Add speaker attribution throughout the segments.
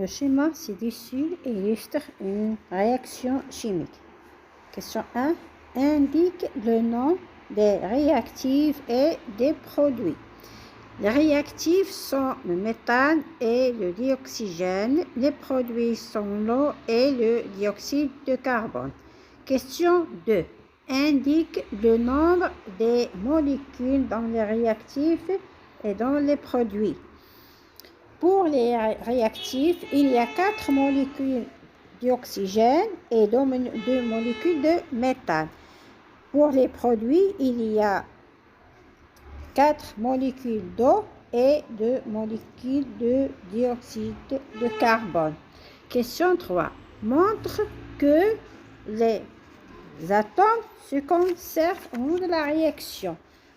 Speaker 1: Le schéma ci-dessus illustre une réaction chimique. Question 1. Indique le nom des réactifs et des produits. Les réactifs sont le méthane et le dioxygène. Les produits sont l'eau et le dioxyde de carbone. Question 2. Indique le nombre des molécules dans les réactifs et dans les produits. Pour les réactifs, il y a 4 molécules d'oxygène et 2 molécules de méthane. Pour les produits, il y a 4 molécules d'eau et 2 molécules de dioxyde de carbone. Question 3. Montre que les atomes se conservent au long de la réaction.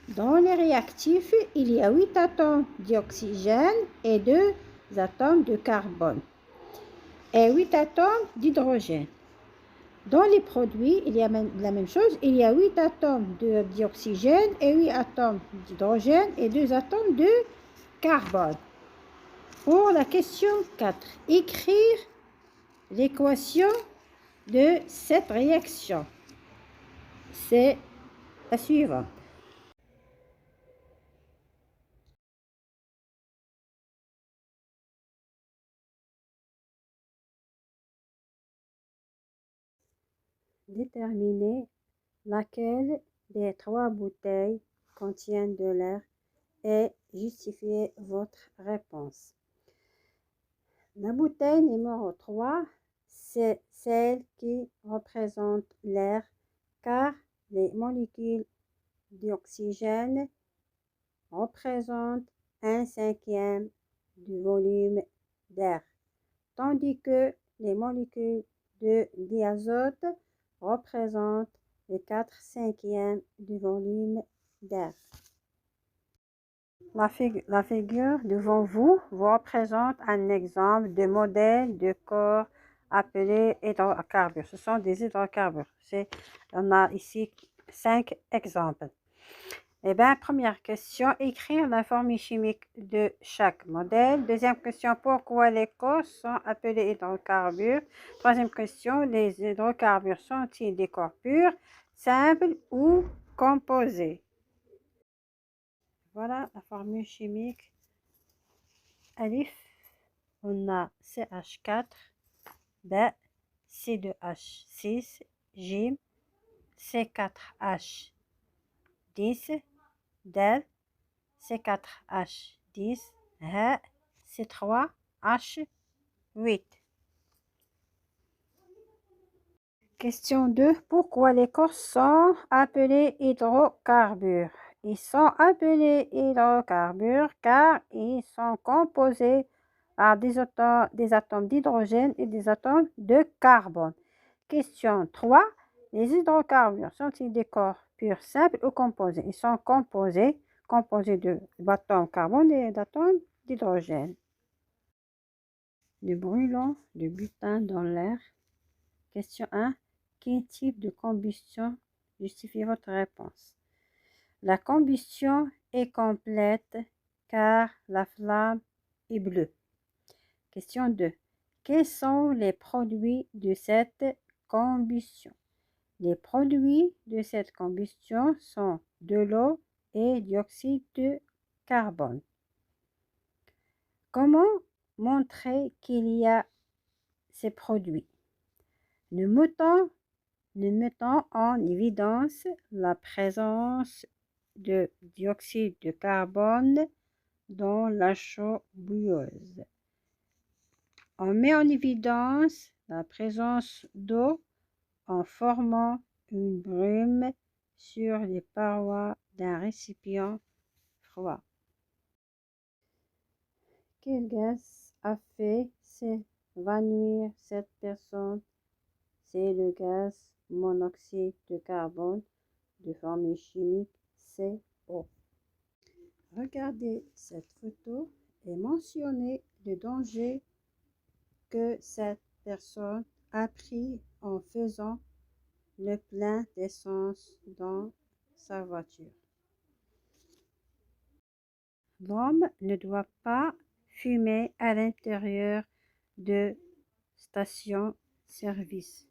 Speaker 1: Dans les réactifs, il y a 8 atomes d'oxygène et 2 atomes de carbone et 8 atomes d'hydrogène. Dans les produits, il y a la même chose. Il y a 8 atomes d'oxygène et 8 atomes d'hydrogène et 2 atomes de carbone. Pour la question 4, écrire l'équation de cette réaction. C'est la suivante. Déterminez laquelle des 3 bouteilles contient de l'air et justifiez votre réponse. La bouteille numéro 3, c'est celle qui représente l'air car les molécules d'oxygène représentent 1/5 du volume d'air, tandis que les molécules de diazote représentent les 4/5 du volume d'air. La figure devant vous représente un exemple de modèle de corps appelé hydrocarbures. Ce sont des hydrocarbures. On a ici 5 exemples. Eh bien, première question, écrire la formule chimique de chaque modèle. Deuxième question, pourquoi les corps sont appelés hydrocarbures? Troisième question, les hydrocarbures sont-ils des corps purs, simples ou composés? Voilà la formule chimique. Alif, on a CH4, B, C2H6, J, C4H10, D, C4H10, H, C3H8. Question 2. Pourquoi les corps sont appelés hydrocarbures? Ils sont appelés hydrocarbures car ils sont composés par des atomes d'hydrogène et des atomes de carbone. Question 3. Les hydrocarbures sont-ils des corps purs, simples ou composés? Ils sont composés d'atomes carbone et d'atomes d'hydrogène. Nous brûlons du butane dans l'air. Question 1. Quel type de combustion justifie votre réponse? La combustion est complète car la flamme est bleue. Question 2. Quels sont les produits de cette combustion? Les produits de cette combustion sont de l'eau et dioxyde de carbone. Comment montrer qu'il y a ces produits? Nous mettons en évidence la présence de dioxyde de carbone dans la chaux boueuse. On met en évidence la présence d'eau en formant une brume sur les parois d'un récipient froid. Quel gaz a fait s'évanouir cette personne? C'est le gaz monoxyde de carbone de formule chimique CO. Regardez cette photo et mentionnez le danger que cette personne a pris en faisant le plein d'essence dans sa voiture. L'homme ne doit pas fumer à l'intérieur de station-service.